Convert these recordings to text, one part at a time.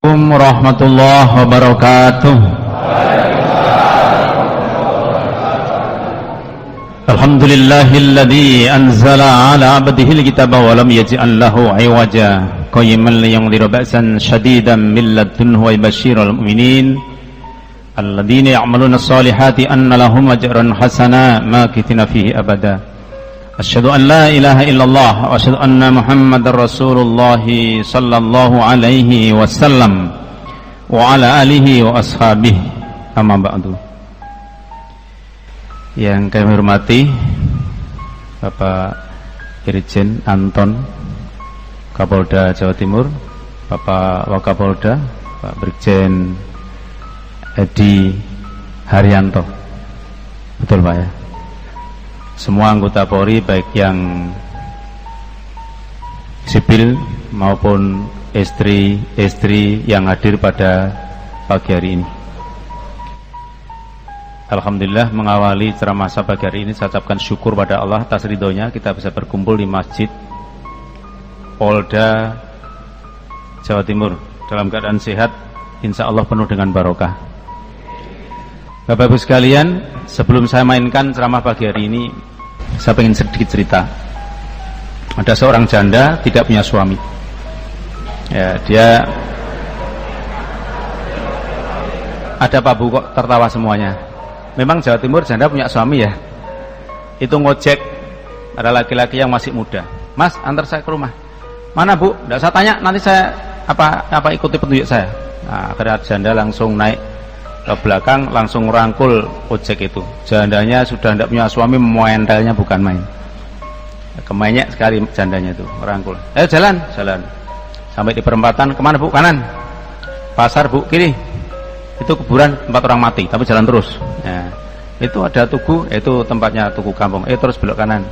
Assalamualaikum warahmatullahi wabarakatuh. Alhamdulillahilladzi anzala ala abdihil kitaba wa lam yaj'al lahu 'iwaja qayyiman liyunzira ba'san shadidan min ladunhu wa yubashshiral mu'minin alladzina ya'maluna shalihati anna lahum ajran hasana makithina fihi abada. Asyhadu an la ilaha illallah wa asyhadu anna Muhammadar Rasulullah sallallahu alaihi wasallam wa ala alihi wa ashabihi, amma ba'du. Yang kami hormati Bapak Irjen Anton, Kapolda Jawa Timur, Bapak Wakapolda, Pak Brigjen Edi Haryanto. Betul Pak ya? Semua anggota Polri, baik yang sipil maupun istri-istri yang hadir pada pagi hari ini. Alhamdulillah, mengawali ceramah saya pagi hari ini, saya ucapkan syukur pada Allah atas ridhonya kita bisa berkumpul di Masjid Polda Jawa Timur dalam keadaan sehat, insya Allah penuh dengan barokah. Bapak Ibu sekalian, sebelum saya mainkan ceramah pagi hari ini, saya ingin sedikit cerita. Ada seorang janda tidak punya suami. Ya, dia ada Pak Bu kok tertawa semuanya. Memang Jawa Timur janda punya suami ya. Itu ngojek, ada laki-laki yang masih muda. Mas, antar saya ke rumah. Mana Bu? Tidak saya tanya, nanti saya apa ikuti petunjuk saya. Nah, akhirnya janda langsung naik ke belakang, langsung merangkul ojek itu. Jandanya sudah tidak punya suami, mentelnya bukan main. Kemenyek sekali jandanya itu, merangkul. Jalan. Sampai di perempatan, kemana Bu? Kanan. Pasar Bu, kiri. Itu kuburan tempat orang mati, tapi jalan terus. Nah, itu ada tugu, itu tempatnya tugu kampung. Terus belok kanan.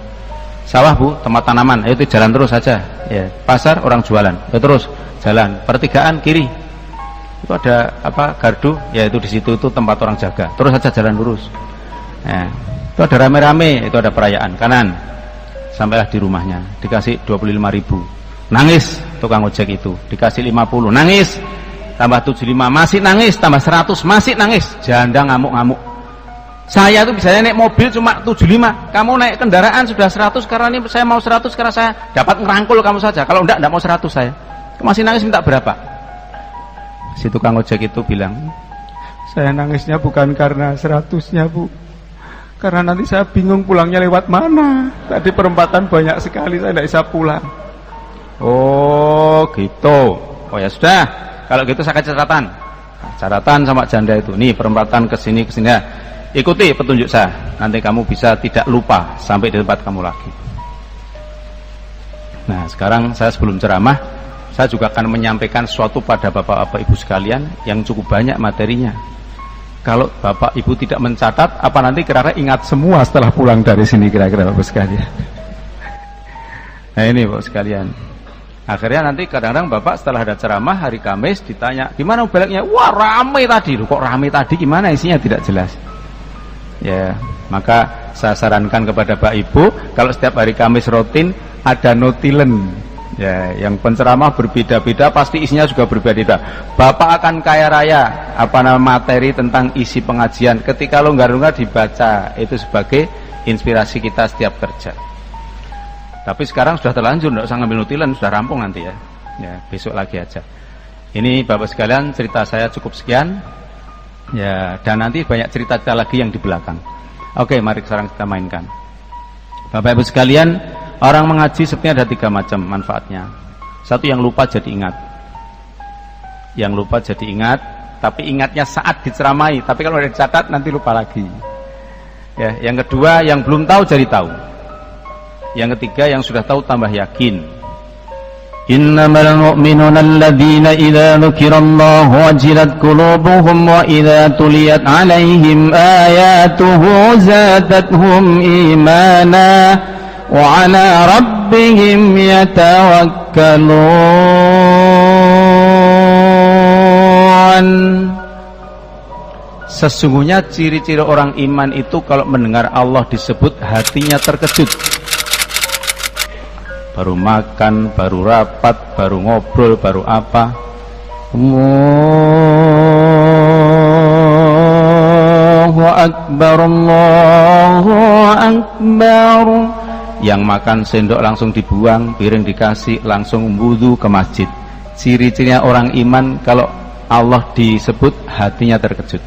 Sawah Bu, tempat tanaman. Itu jalan terus saja. Ya, pasar orang jualan. Terus jalan. Pertigaan kiri. Itu ada gardu, yaitu di situ itu tempat orang jaga. Terus saja jalan lurus. Nah, itu ada rame-rame, itu ada perayaan. Kanan. Sampailah di rumahnya, dikasih 25.000. Nangis tukang ojek itu, dikasih 50. Nangis. Tambah 75, masih nangis. Tambah 100, masih nangis. Janda ngamuk-ngamuk. Saya tuh bisanya naik mobil cuma 75. Kamu naik kendaraan sudah 100, karena ini saya mau 100 karena saya dapat ngerangkul kamu saja. Kalau enggak mau 100 saya. Masih nangis, minta berapa? Si tukang ojek itu bilang, saya nangisnya bukan karena 100-nya Bu, karena nanti saya bingung pulangnya lewat mana. Tadi perempatan banyak sekali, saya tidak bisa pulang. Oh gitu. Oh ya sudah, kalau gitu saya kasih catatan sama janda itu. Nih perempatan kesini. Ikuti petunjuk saya, nanti kamu bisa tidak lupa sampai di tempat kamu lagi. Nah sekarang saya sebelum ceramah, saya juga akan menyampaikan sesuatu pada Bapak-Bapak Ibu sekalian yang cukup banyak materinya. Kalau Bapak Ibu tidak mencatat, apa nanti kira-kira ingat semua setelah pulang dari sini kira-kira Bapak sekalian. Nah ini Bapak sekalian. Akhirnya nanti kadang-kadang Bapak setelah ada ceramah hari Kamis ditanya, gimana baliknya? Wah rame tadi. Loh, kok rame tadi? Gimana isinya tidak jelas. Ya, maka saya sarankan kepada Bapak Ibu, kalau setiap hari Kamis rutin ada notilen. Ya, yang penceramah berbeda-beda, pasti isinya juga berbeda-beda. Bapak akan kaya raya materi tentang isi pengajian. Ketika longgar-longgar dibaca, itu sebagai inspirasi kita setiap kerja. Tapi sekarang sudah terlanjur, tidak usah ngambil nutilan, sudah rampung nanti ya. Ya, besok lagi aja. Ini Bapak sekalian, cerita saya cukup sekian. Ya, dan nanti banyak cerita-cerita lagi yang di belakang. Oke, mari sekarang kita mainkan. Bapak Ibu sekalian, orang mengaji sebenarnya ada 3 macam manfaatnya. Satu, yang lupa jadi ingat. Yang lupa jadi ingat, tapi ingatnya saat diceramai. Tapi kalau udah dicatat nanti lupa lagi. Ya, yang kedua, yang belum tahu jadi tahu. Yang ketiga, yang sudah tahu tambah yakin. Innamal mu'minuna alladzina idza dzukirallahu wajilat qulubuhum wa idza tuliyat 'alaihim ayatuhu zadatuhum imana wa 'ala rabbihim yatawakkalun. Sesungguhnya ciri-ciri orang iman itu kalau mendengar Allah disebut hatinya terkejut. baru makan, baru rapat, baru ngobrol, baru apa, Allahu Akbar, Allahu Akbar. Yang makan sendok langsung dibuang, piring dikasih, langsung wudu ke masjid. Ciri-cirinya orang iman, kalau Allah disebut hatinya terkejut.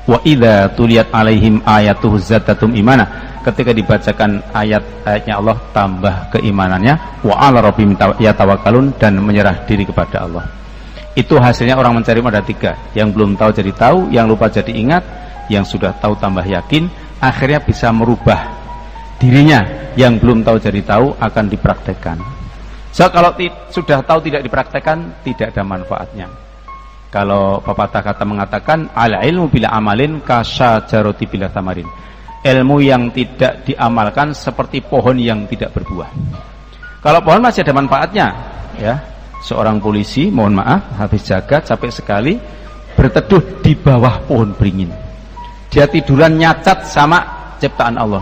Wa idza tuliyat alaihim ayatuhu zadatum imana. Ketika dibacakan ayat-ayatnya Allah, tambah keimanannya. Wa 'ala rabbihim yatawakkalun, dan menyerah diri kepada Allah. Itu hasilnya orang mencari ada tiga. Yang belum tahu jadi tahu, yang lupa jadi ingat, yang sudah tahu tambah yakin, akhirnya bisa merubah dirinya. Yang belum tahu jadi tahu akan dipraktekkan. So, kalau sudah tahu tidak dipraktekkan, tidak ada manfaatnya. Kalau pepatah kata mengatakan, al ilmu bila amalin kasyajaroti bila tamarin. Ilmu yang tidak diamalkan seperti pohon yang tidak berbuah. Kalau pohon masih ada manfaatnya, ya. Seorang polisi, mohon maaf, habis jagat capek sekali, berteduh di bawah pohon beringin. Dia tiduran nyacat sama ciptaan Allah.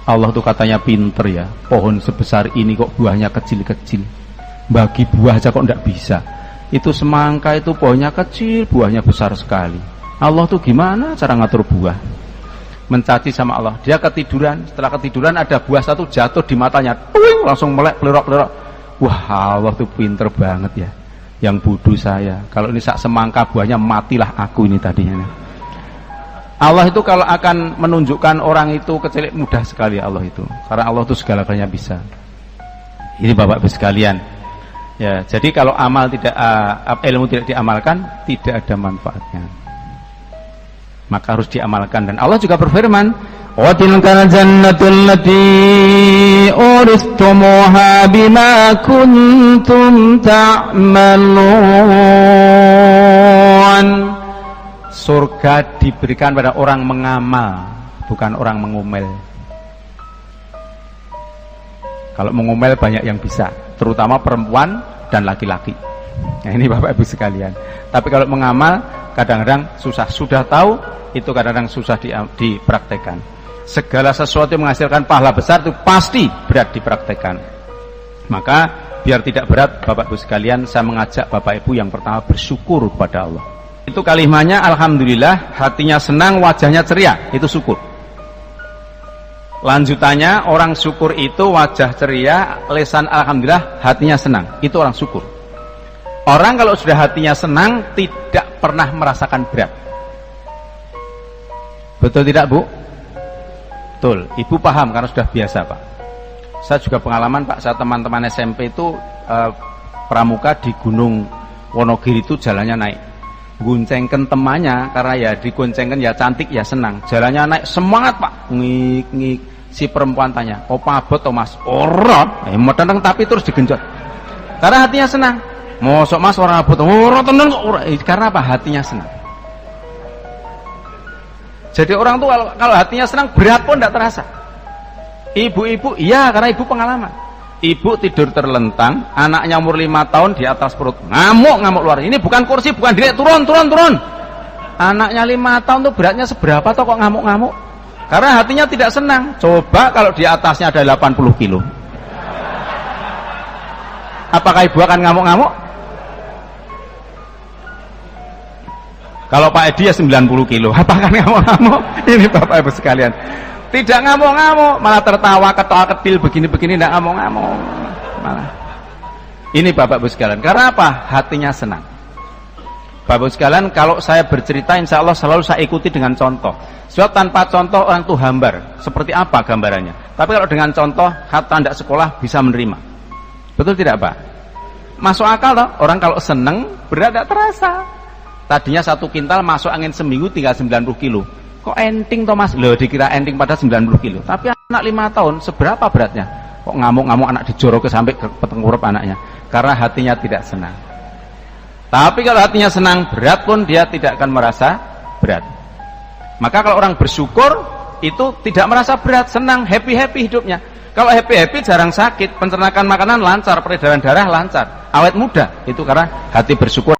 Allah tuh katanya pinter ya, pohon sebesar ini kok buahnya kecil-kecil, bagi buah aja kok enggak bisa. Itu semangka, itu pohonnya kecil, buahnya besar sekali. Allah tuh gimana cara ngatur buah? Mencaci sama Allah. Dia ketiduran, setelah ketiduran ada buah satu jatuh di matanya, tuing, langsung melek, pelerok-pelerok. Wah, Allah tuh pinter banget ya. Yang bodoh saya, kalau ini sak semangka buahnya, matilah aku ini tadinya. Allah itu kalau akan menunjukkan orang itu kecil, mudah sekali Allah itu, karena Allah itu segala-galanya bisa. Ini Bapak Ibu sekalian ya. Jadi kalau amal tidak ilmu tidak diamalkan, tidak ada manfaatnya, maka harus diamalkan. Dan Allah juga berfirman, wa tilkal jannatul lati uristumuha bima kuntum ta'malun. Surga diberikan pada orang mengamal, bukan orang mengomel. Kalau mengomel banyak yang bisa, terutama perempuan dan laki-laki. Nah, ini Bapak Ibu sekalian. Tapi kalau mengamal kadang-kadang susah. Sudah tahu itu kadang-kadang susah dipraktekkan. Segala sesuatu yang menghasilkan pahala besar itu pasti berat dipraktekkan. Maka biar tidak berat, Bapak Ibu sekalian, saya mengajak Bapak Ibu yang pertama bersyukur kepada Allah. Itu kalimatnya alhamdulillah, hatinya senang, wajahnya ceria, itu syukur. Lanjutannya, orang syukur itu wajah ceria, lisan alhamdulillah, hatinya senang, itu orang syukur. Orang kalau sudah hatinya senang, tidak pernah merasakan berat. Betul tidak, Bu? Betul. Ibu paham karena sudah biasa, Pak. Saya juga pengalaman, Pak, saya teman-teman SMP itu pramuka di Gunung Wonogiri itu jalannya naik. Goncengkan temannya, karena ya digoncengkan ya cantik ya senang. Jalannya naik, semangat Pak. Ngik. Si perempuan tanya, "Opa abot to Mas?" "Ora." Medeng tapi terus digenjot. Karena hatinya senang. "Mosok Mas ora abot?" "Ora tenan kok ora." Karena apa? Hatinya senang. Jadi orang tuh kalau hatinya senang, berat pun tidak terasa. Ibu-ibu, iya, karena ibu pengalaman. Ibu tidur terlentang, anaknya umur 5 tahun di atas perut, ngamuk luar. Ini bukan kursi, bukan direk, turun. Anaknya 5 tahun tuh beratnya seberapa toh kok ngamuk-ngamuk? Karena hatinya tidak senang. Coba kalau di atasnya ada 80 kilo, apakah ibu akan ngamuk-ngamuk? Kalau Pak Edi ya 90 kilo, apakah ngamuk-ngamuk? Ini Bapak Ibu sekalian, tidak ngamuk-ngamuk, malah tertawa, ketawa-ketil begini-begini, tidak ngamuk-ngamuk malah. Ini Bapak Ibu sekalian, karena apa? Hatinya senang. Bapak Ibu sekalian, kalau saya bercerita insya Allah selalu saya ikuti dengan contoh. Sebab tanpa contoh orang itu hambar. Seperti apa gambarannya? Tapi kalau dengan contoh, hatta tidak sekolah bisa menerima. Betul tidak Pak? Masuk akal toh? Orang kalau seneng berat tidak terasa. Tadinya 1 kintal, masuk angin seminggu tinggal 90 kilo. Kok enting toh Mas? Loh, dikira enting pada 90 kilo. Tapi anak 5 tahun seberapa beratnya? Kok ngamuk-ngamuk anak dijoroke sampai ke tengkurap anaknya? Karena hatinya tidak senang. Tapi kalau hatinya senang, berat pun dia tidak akan merasa berat. Maka kalau orang bersyukur itu tidak merasa berat, senang, happy hidupnya. Kalau happy jarang sakit, pencernakan makanan lancar, peredaran darah lancar, awet muda. Itu karena hati bersyukur.